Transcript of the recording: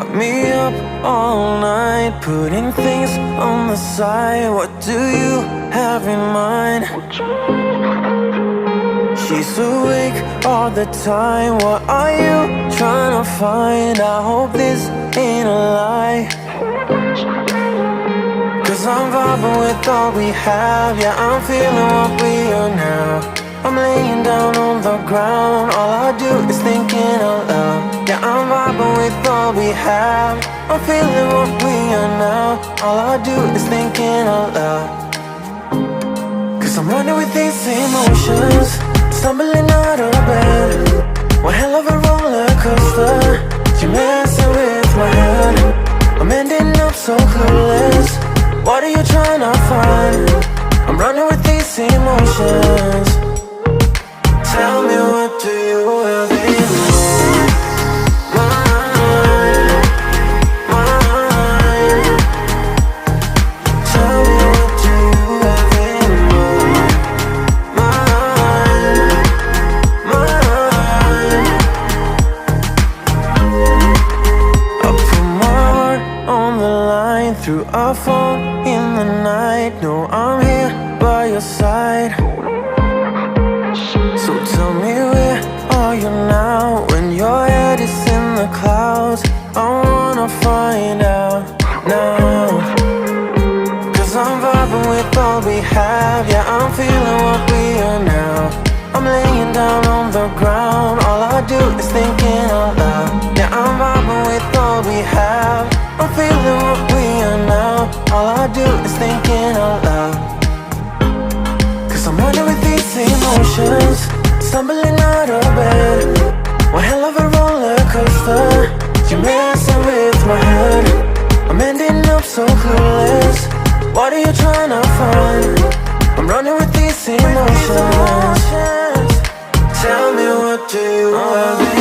got me up all night, putting things on the side. What do you have in mind? She's awake all the time. What are you trying to find? I hope this ain't a lie, 'cause I'm vibing with all we have. Yeah, I'm feeling what we are now. I'm laying down on the ground. All I do is thinking out loud. Yeah, I'm vibing with all we have. I'm feeling what we are now. All I do is thinking out loud, 'cause I'm running with these emotions, stumbling out of bed. One hell of a roller coaster, you're messing with my head. I'm ending up so clueless. What are you trying to find? I'm running with these emotions. Tell me, what do you have in mind? Tell me, what do you have in mind? I put my heart on the line through our phone in the night. No, I'm here by your side. So tell me, where are you now? When your head is in the clouds, I wanna find out now, 'cause I'm vibing with all we have. Yeah, I'm feeling what we are now. I'm laying down on the ground. All I do is thinking out loud. Yeah, I'm vibing with all we have. I'm feeling what we are now. All I do is thinking out loud, 'cause I'm running with these emotions, stumbling out of bed. One hell of a roller coaster, you're messing with my head. I'm ending up so clueless. What are you trying to find? I'm running with these emotions. Tell me, what do you have?